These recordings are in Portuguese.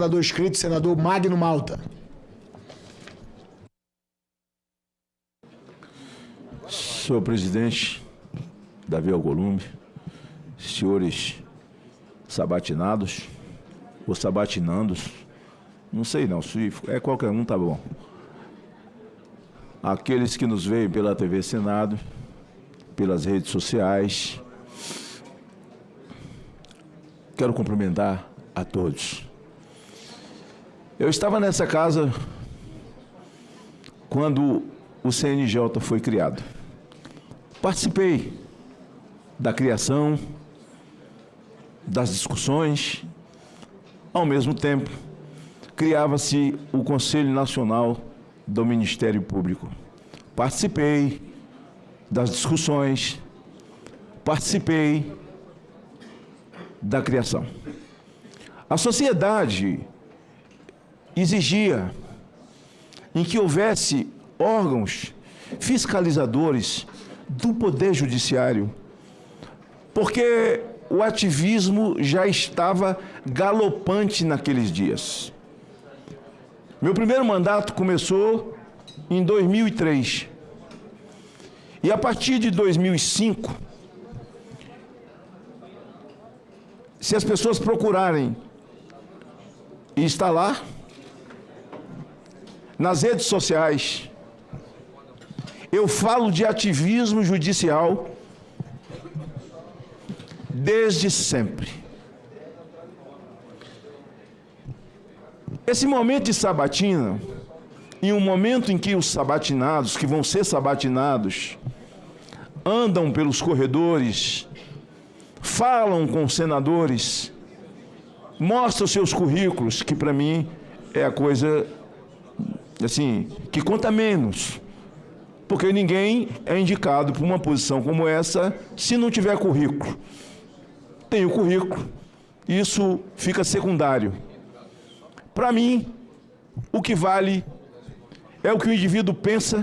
Senador inscrito, senador Magno Malta. Senhor presidente, Davi Alcolumbre, senhores sabatinados, ou sabatinandos, não sei não, se é qualquer um, tá bom. Aqueles que nos veem pela TV Senado, pelas redes sociais, quero cumprimentar a todos. Eu estava nessa casa quando o CNJ foi criado. Participei da criação, das discussões. Ao mesmo tempo, criava-se o Conselho Nacional do Ministério Público. Participei das discussões, participei da criação. A sociedade exigia em que houvesse órgãos fiscalizadores do Poder Judiciário, porque o ativismo já estava galopante naqueles dias. Meu primeiro mandato começou em 2003. E a partir de 2005, se as pessoas procurarem e está lá, nas redes sociais, eu falo de ativismo judicial desde sempre. Esse momento de sabatina, em um momento em que os sabatinados, que vão ser sabatinados, andam pelos corredores, falam com os senadores, mostram seus currículos, que para mim é a coisa assim, que conta menos, porque ninguém é indicado para uma posição como essa se não tiver currículo. Tem o currículo, isso fica secundário. Para mim, o que vale é o que o indivíduo pensa.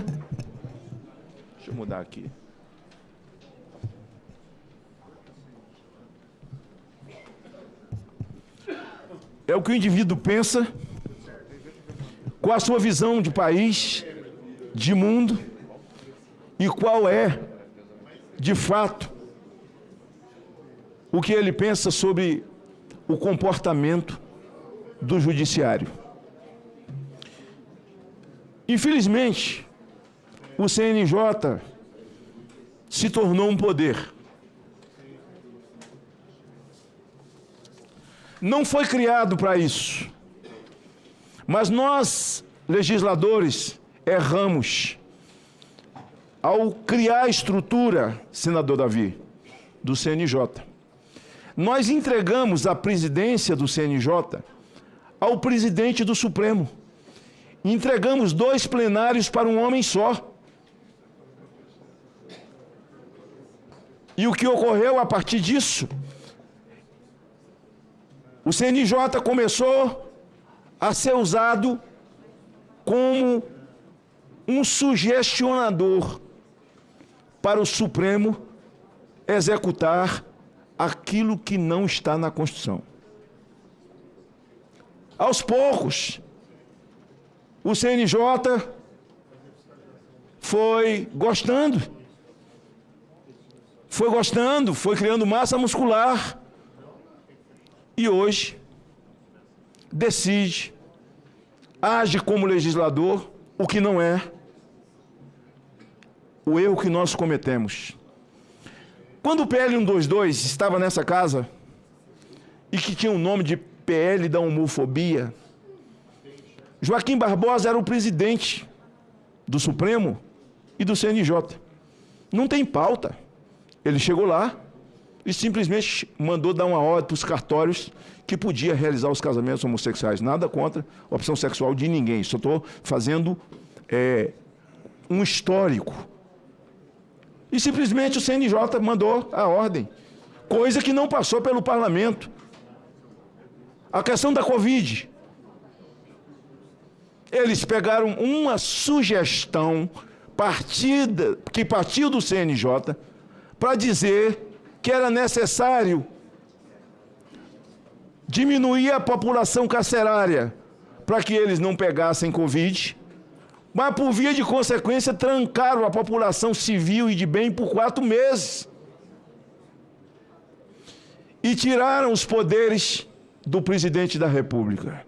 Deixa eu mudar aqui. É o que o indivíduo pensa, qual a sua visão de país, de mundo, e qual é, de fato, o que ele pensa sobre o comportamento do judiciário. Infelizmente, o CNJ se tornou um poder. Não foi criado para isso. Mas nós, legisladores, erramos ao criar a estrutura, senador Davi, do CNJ. Nós entregamos a presidência do CNJ ao presidente do Supremo. Entregamos 2 plenários para um homem só. E o que ocorreu a partir disso? O CNJ começou a ser usado como um sugestionador para o Supremo executar aquilo que não está na Constituição. Aos poucos, o CNJ foi gostando, foi criando massa muscular e hoje decide, age como legislador, o que não é o erro que nós cometemos. Quando o PL 122 estava nessa casa, e que tinha o nome de PL da homofobia, Joaquim Barbosa era o presidente do Supremo e do CNJ. Não tem pauta. Ele chegou lá e simplesmente mandou dar uma ordem para os cartórios que podia realizar os casamentos homossexuais. Nada contra a opção sexual de ninguém. Só estou fazendo um histórico. E simplesmente o CNJ mandou a ordem, coisa que não passou pelo parlamento. A questão da Covid. Eles pegaram uma sugestão que partiu do CNJ para dizer que era necessário diminuir a população carcerária para que eles não pegassem Covid, mas por via de consequência trancaram a população civil e de bem por 4 meses. E tiraram os poderes do presidente da República.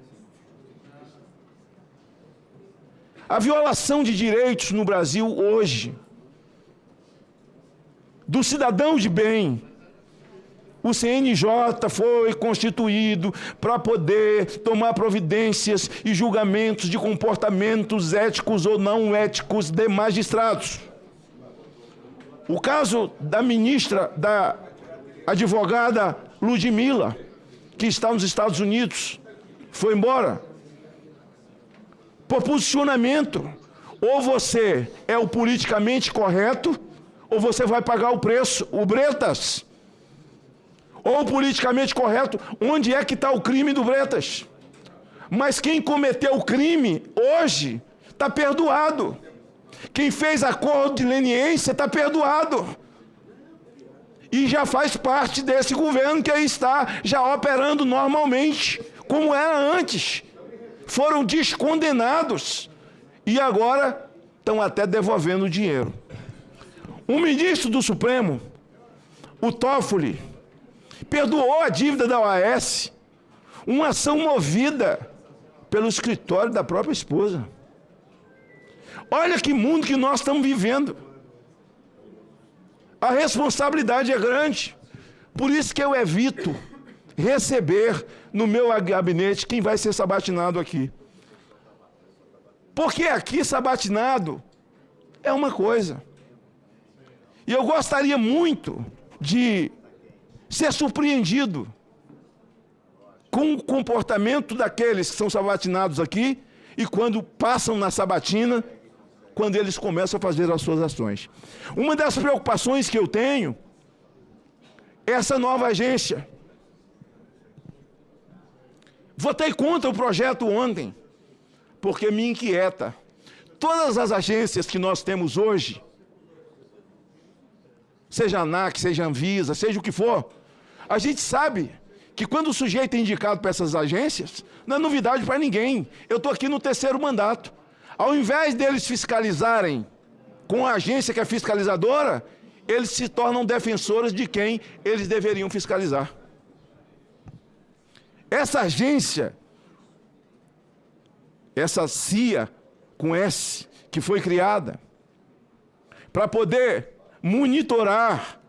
A violação de direitos no Brasil hoje, do cidadão de bem, o CNJ foi constituído para poder tomar providências e julgamentos de comportamentos éticos ou não éticos de magistrados. O caso da ministra, da advogada Ludmilla, que está nos Estados Unidos, foi embora. Por posicionamento, ou você é o politicamente correto, ou você vai pagar o preço. O Bretas, ou politicamente correto, onde é que está o crime do Bretas? Mas quem cometeu o crime hoje está perdoado. Quem fez acordo de leniência está perdoado. E já faz parte desse governo que aí está, já operando normalmente, como era antes. Foram descondenados e agora estão até devolvendo o dinheiro. Um ministro do Supremo, o Toffoli, perdoou a dívida da OAS, uma ação movida pelo escritório da própria esposa. Olha que mundo que nós estamos vivendo. A responsabilidade é grande. Por isso que eu evito receber no meu gabinete quem vai ser sabatinado aqui. Porque aqui sabatinado é uma coisa. E eu gostaria muito de ser surpreendido com o comportamento daqueles que são sabatinados aqui e quando passam na sabatina, quando eles começam a fazer as suas ações. Uma das preocupações que eu tenho é essa nova agência. Votei contra o projeto ontem, porque me inquieta. Todas as agências que nós temos hoje, seja a ANAC, seja a Anvisa, seja o que for, a gente sabe que quando o sujeito é indicado para essas agências, não é novidade para ninguém. Eu estou aqui no 3º mandato. Ao invés deles fiscalizarem com a agência que é fiscalizadora, eles se tornam defensores de quem eles deveriam fiscalizar. Essa agência, essa CIA com S, que foi criada para poder monitorar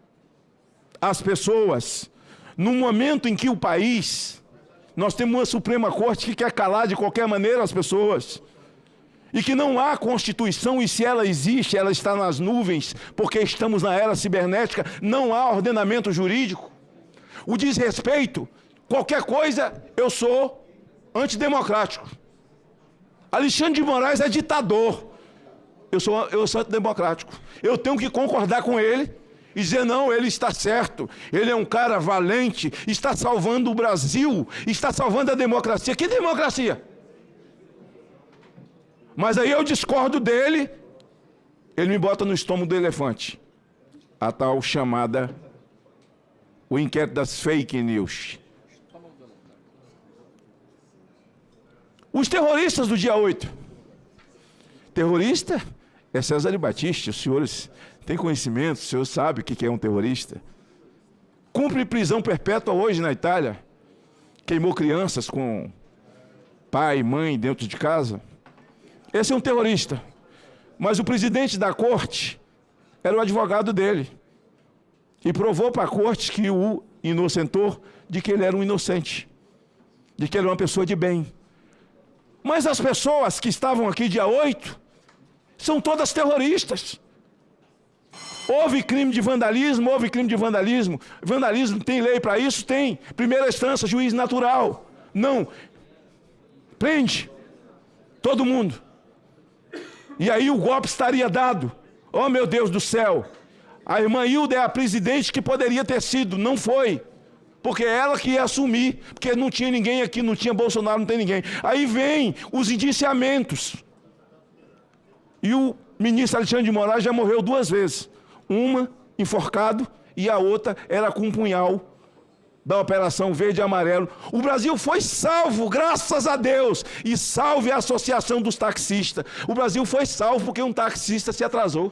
as pessoas no momento em que o país, nós temos uma Suprema Corte que quer calar de qualquer maneira as pessoas, e que não há Constituição, e se ela existe, ela está nas nuvens, porque estamos na era cibernética, não há ordenamento jurídico. O desrespeito, qualquer coisa, eu sou antidemocrático. Alexandre de Moraes é ditador. Eu sou antidemocrático. Eu tenho que concordar com ele e dizer, não, ele está certo, ele é um cara valente, está salvando o Brasil, está salvando a democracia. Que democracia? Mas aí eu discordo dele, ele me bota no estômago do elefante. A tal chamada, o inquérito das fake news. Os terroristas do dia 8. Terrorista é César Battisti, os senhores têm conhecimento, os senhores sabem o que é um terrorista. Cumpre prisão perpétua hoje na Itália. Queimou crianças com pai e mãe dentro de casa. Esse é um terrorista. Mas o presidente da corte era o advogado dele. E provou para a corte que o inocentou de que ele era um inocente. De que ele era uma pessoa de bem. Mas as pessoas que estavam aqui dia 8 são todas terroristas. Houve crime de vandalismo, houve crime de vandalismo. Vandalismo, tem lei para isso? Tem. Primeira instância, juiz natural. Não. Prende todo mundo. E aí o golpe estaria dado. Oh, meu Deus do céu. A irmã Hilda é a presidente que poderia ter sido, não foi. Porque é ela que ia assumir, porque não tinha ninguém aqui, não tinha Bolsonaro, não tem ninguém. Aí vem os indiciamentos. E o ministro Alexandre de Moraes já morreu 2 vezes. Uma enforcado e a outra era com um punhal da Operação Verde e Amarelo. O Brasil foi salvo, graças a Deus. E salve a Associação dos Taxistas. O Brasil foi salvo porque um taxista se atrasou.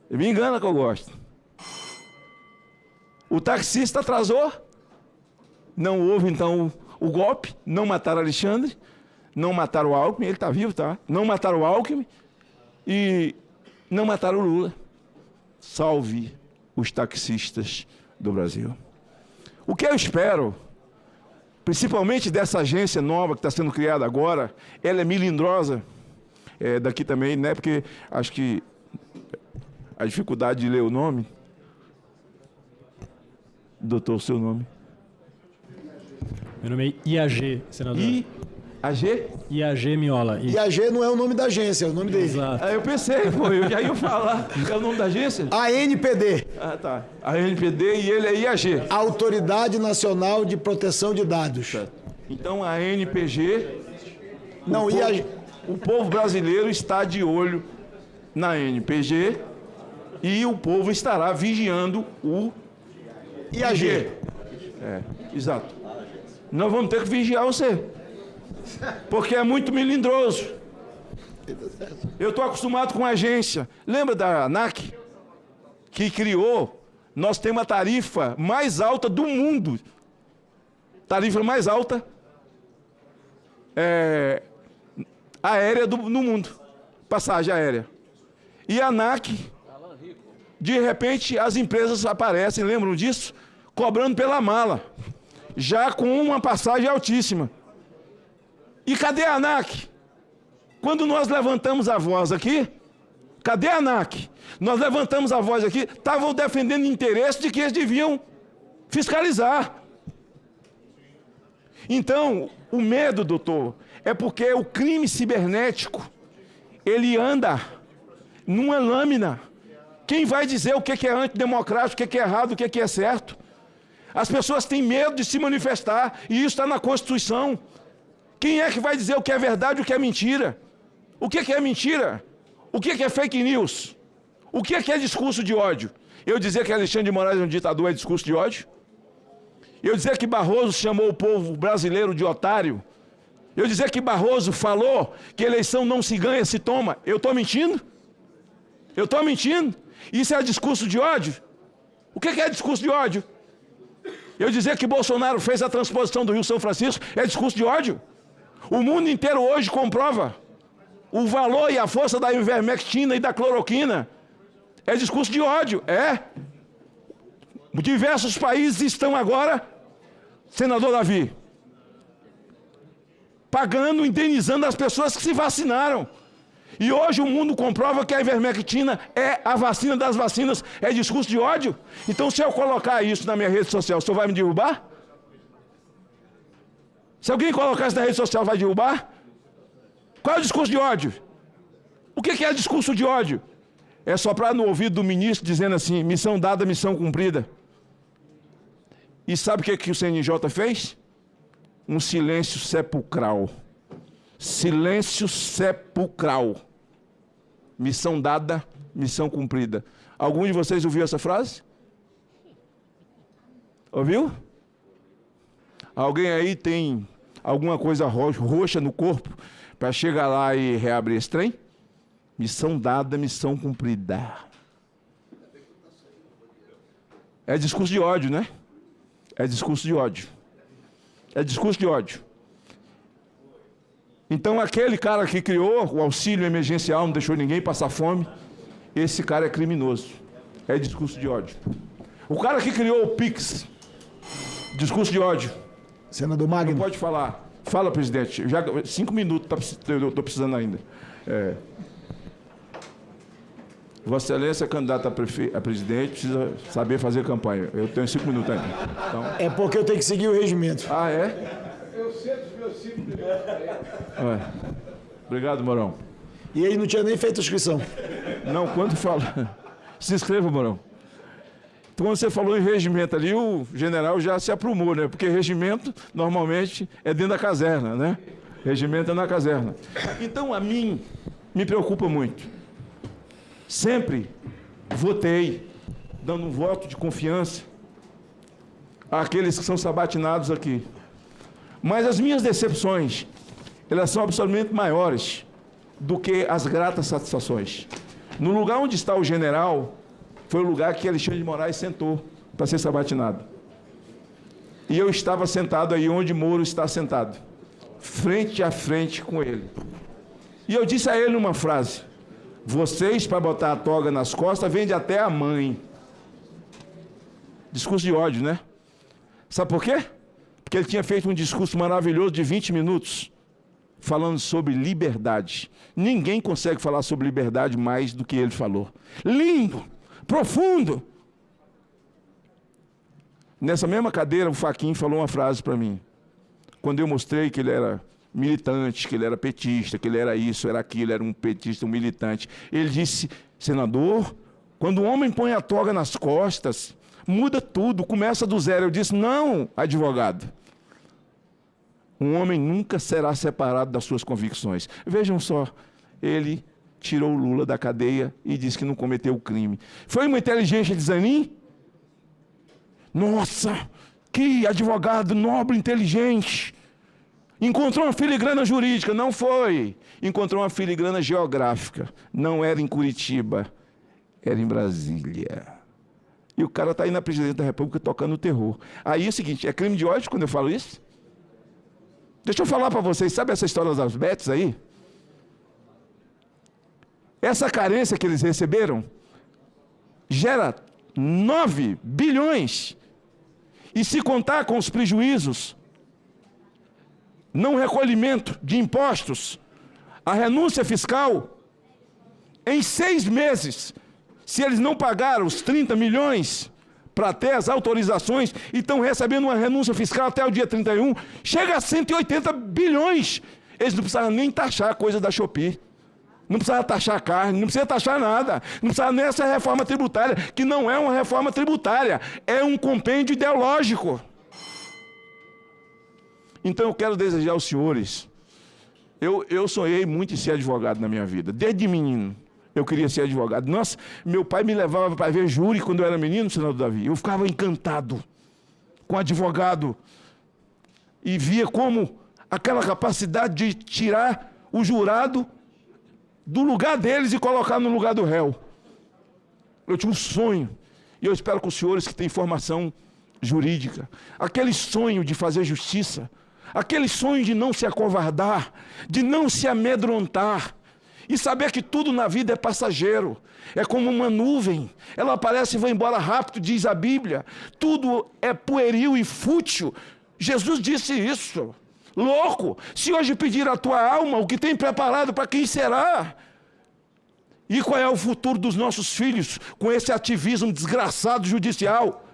Me engana que eu gosto. O taxista atrasou. Não houve, então, o golpe. Não mataram Alexandre. Não mataram o Alckmin. Ele está vivo, tá? Não mataram o Alckmin. E não mataram o Lula. Salve os taxistas do Brasil. O que eu espero, principalmente dessa agência nova que está sendo criada agora, ela é melindrosa, daqui também, né? Porque acho que a dificuldade de ler o nome. Doutor, o seu nome? Meu nome é IAG, senador. IAG? IAG Miola. IAG não é o nome da agência, é o nome dele. Exato. Eu pensei, pô, eu já ia falar. É o nome da agência? ANPD. Ah, tá. A ANPD e ele é IAG. Autoridade Nacional de Proteção de Dados. Então a ANPG... Não, IAG... O povo brasileiro está de olho na ANPG e o povo estará vigiando o IAG. Exato. Nós vamos ter que vigiar você. Porque é muito melindroso. Eu estou acostumado com a agência. Lembra da ANAC? Que criou, nós temos a tarifa mais alta do mundo. Tarifa mais alta aérea no mundo. Passagem aérea. E a ANAC, de repente, as empresas aparecem, lembram disso? Cobrando pela mala. Já com uma passagem altíssima. E cadê a ANAC? Quando nós levantamos a voz aqui, cadê a ANAC? Nós levantamos a voz aqui, estavam defendendo o interesse de que eles deviam fiscalizar. Então, o medo, doutor, é porque o crime cibernético, ele anda numa lâmina. Quem vai dizer o que é antidemocrático, o que é errado, o que é certo? As pessoas têm medo de se manifestar, e isso está na Constituição. Quem é que vai dizer o que é verdade e o que é mentira? O que é mentira? O que é fake news? O que é discurso de ódio? Eu dizer que Alexandre de Moraes é um ditador é discurso de ódio? Eu dizer que Barroso chamou o povo brasileiro de otário? Eu dizer que Barroso falou que eleição não se ganha, se toma? Eu estou mentindo? Eu estou mentindo? Isso é discurso de ódio? O que é discurso de ódio? Eu dizer que Bolsonaro fez a transposição do Rio São Francisco é discurso de ódio? O mundo inteiro hoje comprova o valor e a força da ivermectina e da cloroquina. É discurso de ódio, Diversos países estão agora, senador Davi, pagando, indenizando as pessoas que se vacinaram. E hoje o mundo comprova que a ivermectina é a vacina das vacinas. É discurso de ódio? Então, se eu colocar isso na minha rede social, o senhor vai me derrubar? Se alguém colocar isso na rede social, vai derrubar? Qual é o discurso de ódio? O que é discurso de ódio? É soprar no ouvido do ministro dizendo assim, missão dada, missão cumprida. E sabe o que o CNJ fez? Um silêncio sepulcral. Silêncio sepulcral. Missão dada, missão cumprida. Algum de vocês ouviu essa frase? Ouviu? Alguém aí tem alguma coisa roxa no corpo para chegar lá e reabrir esse trem? Missão dada, missão cumprida. É discurso de ódio, né? É discurso de ódio. É discurso de ódio. Então, aquele cara que criou o auxílio emergencial, não deixou ninguém passar fome, esse cara é criminoso. É discurso de ódio. O cara que criou o PIX, discurso de ódio. Senador Magno. Não pode falar. Fala, presidente. Já 5 minutos, eu estou precisando ainda. Vossa Excelência, candidato a presidente, precisa saber fazer campanha. Eu tenho 5 minutos ainda. Então... É porque eu tenho que seguir o regimento. Ah, é? Eu sei dos meus 5 minutos. Obrigado, Mourão. E ele não tinha nem feito a inscrição. Não, quando fala... Se inscreva, Mourão. Então, quando você falou em regimento ali, o general já se aprumou, né? Porque regimento, normalmente, é dentro da caserna, né? Regimento é na caserna. Então, a mim, me preocupa muito. Sempre votei dando um voto de confiança àqueles que são sabatinados aqui. Mas as minhas decepções, elas são absolutamente maiores do que as gratas satisfações. No lugar onde está o general, foi o lugar que Alexandre de Moraes sentou para ser sabatinado. E eu estava sentado aí onde Moro está sentado, frente a frente com ele. E eu disse a ele uma frase: vocês, para botar a toga nas costas, vendem até a mãe. Discurso de ódio, né? Sabe por quê? Porque ele tinha feito um discurso maravilhoso de 20 minutos, falando sobre liberdade. Ninguém consegue falar sobre liberdade mais do que ele falou. Lindo, profundo. Nessa mesma cadeira, o Fachin falou uma frase para mim. Quando eu mostrei que ele era militante, que ele era petista, que ele era isso, era aquilo, era um petista, um militante. Ele disse: senador, quando o homem põe a toga nas costas, muda tudo, começa do zero. Eu disse: não, advogado. Um homem nunca será separado das suas convicções. Vejam só, ele tirou o Lula da cadeia e disse que não cometeu o crime. Foi uma inteligência de Zanin? Nossa, que advogado nobre, inteligente. Encontrou uma filigrana jurídica. Não foi. Encontrou uma filigrana geográfica. Não era em Curitiba, era em Brasília. E o cara está aí na presidência da República tocando o terror. Aí é o seguinte, é crime de ódio quando eu falo isso? Deixa eu falar para vocês, sabe essa história das bets aí? Essa carência que eles receberam gera 9 bilhões. E se contar com os prejuízos, não recolhimento de impostos, a renúncia fiscal, em 6 meses, se eles não pagaram os 30 milhões para ter as autorizações e estão recebendo uma renúncia fiscal até o dia 31, chega a 180 bilhões. Eles não precisavam nem taxar a coisa da Shopee. Não precisava taxar carne, não precisa taxar nada. Não precisava nem essa reforma tributária, que não é uma reforma tributária, é um compêndio ideológico. Então eu quero desejar aos senhores, eu sonhei muito em ser advogado na minha vida, desde menino. Eu queria ser advogado. Nossa, meu pai me levava para ver júri quando eu era menino, senador Davi. Eu ficava encantado com advogado e via como aquela capacidade de tirar o jurado do lugar deles e colocar no lugar do réu. Eu tinha um sonho, e eu espero que os senhores que têm formação jurídica, aquele sonho de fazer justiça, aquele sonho de não se acovardar, de não se amedrontar, e saber que tudo na vida é passageiro, é como uma nuvem, ela aparece e vai embora rápido, diz a Bíblia, tudo é pueril e fútil. Jesus disse isso. Louco, se hoje pedir a tua alma, o que tem preparado para quem será? E qual é o futuro dos nossos filhos com esse ativismo desgraçado judicial?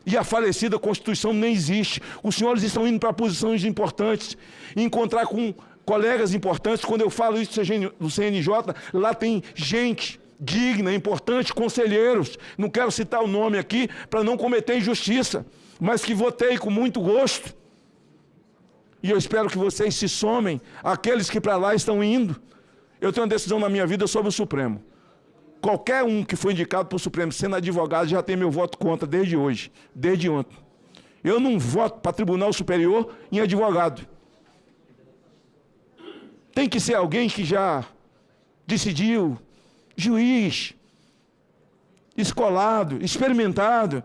E a falecida Constituição nem existe. Os senhores estão indo para posições importantes, encontrar com colegas importantes. Quando eu falo isso do CNJ, lá tem gente digna, importante, conselheiros. Não quero citar o nome aqui para não cometer injustiça, mas que votei com muito gosto. E eu espero que vocês se somem àqueles que para lá estão indo. Eu tenho uma decisão na minha vida sobre o Supremo. Qualquer um que foi indicado para o Supremo, sendo advogado, já tem meu voto contra desde hoje, desde ontem. Eu não voto para Tribunal Superior em advogado. Tem que ser alguém que já decidiu, juiz, escolado, experimentado.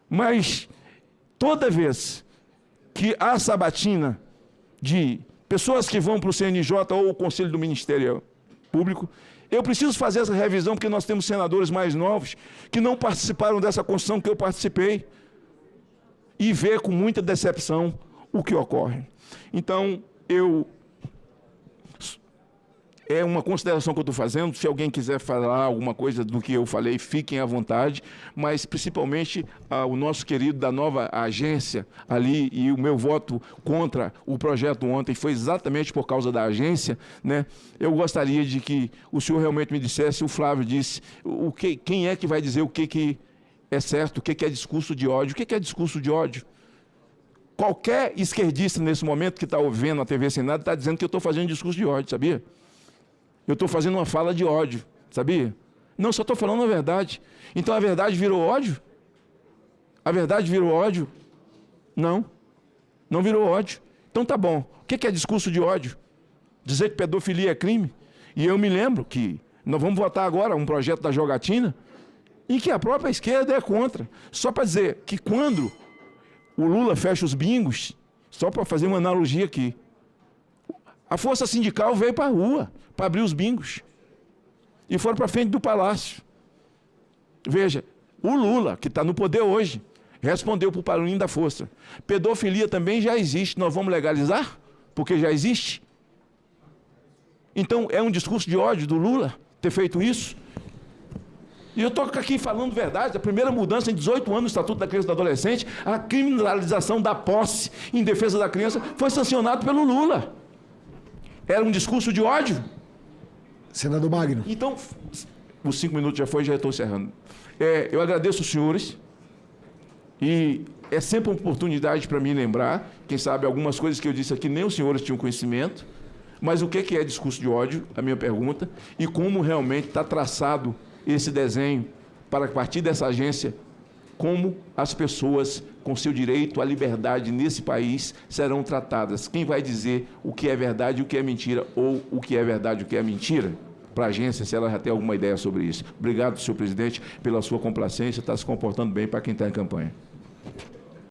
Mas toda vez que há sabatina de pessoas que vão para o CNJ ou o Conselho do Ministério Público, eu preciso fazer essa revisão porque nós temos senadores mais novos que não participaram dessa Constituição que eu participei e ver com muita decepção o que ocorre. Então, é uma consideração que eu estou fazendo. Se alguém quiser falar alguma coisa do que eu falei, fiquem à vontade, mas principalmente o nosso querido da nova agência ali, e o meu voto contra o projeto ontem foi exatamente por causa da agência, né? Eu gostaria de que o senhor realmente me dissesse, o Flávio disse, quem é que vai dizer o que é certo, o que é discurso de ódio, o que é discurso de ódio? Qualquer esquerdista nesse momento que está ouvindo a TV Senado está dizendo que eu estou fazendo discurso de ódio, sabia? Eu estou fazendo uma fala de ódio, sabia? Não, só estou falando a verdade. Então a verdade virou ódio? A verdade virou ódio? Não. Não virou ódio. Então tá bom. O que é discurso de ódio? Dizer que pedofilia é crime? E eu me lembro que nós vamos votar agora um projeto da jogatina em que a própria esquerda é contra. Só para dizer que quando o Lula fecha os bingos, só para fazer uma analogia aqui, a força sindical veio para a rua para abrir os bingos e foram para frente do palácio. Veja, o Lula, que está no poder hoje, respondeu para o barulhinho da força. Pedofilia também já existe, nós vamos legalizar? Porque já existe. Então, é um discurso de ódio do Lula ter feito isso? E eu estou aqui falando verdade, a primeira mudança em 18 anos no Estatuto da Criança e do Adolescente, a criminalização da posse em defesa da criança, foi sancionado pelo Lula. Era um discurso de ódio? Senador Magno. Então, os 5 minutos já foi, já estou encerrando. Eu agradeço os senhores e é sempre uma oportunidade para mim lembrar, quem sabe algumas coisas que eu disse aqui nem os senhores tinham conhecimento, mas o que é discurso de ódio, a minha pergunta, e como realmente está traçado esse desenho para, a partir dessa agência, como as pessoas com seu direito à liberdade nesse país serão tratadas. Quem vai dizer o que é verdade e o que é mentira, ou o que é verdade e o que é mentira? Para a agência, se ela já tem alguma ideia sobre isso. Obrigado, senhor presidente, pela sua complacência, está se comportando bem para quem está em campanha.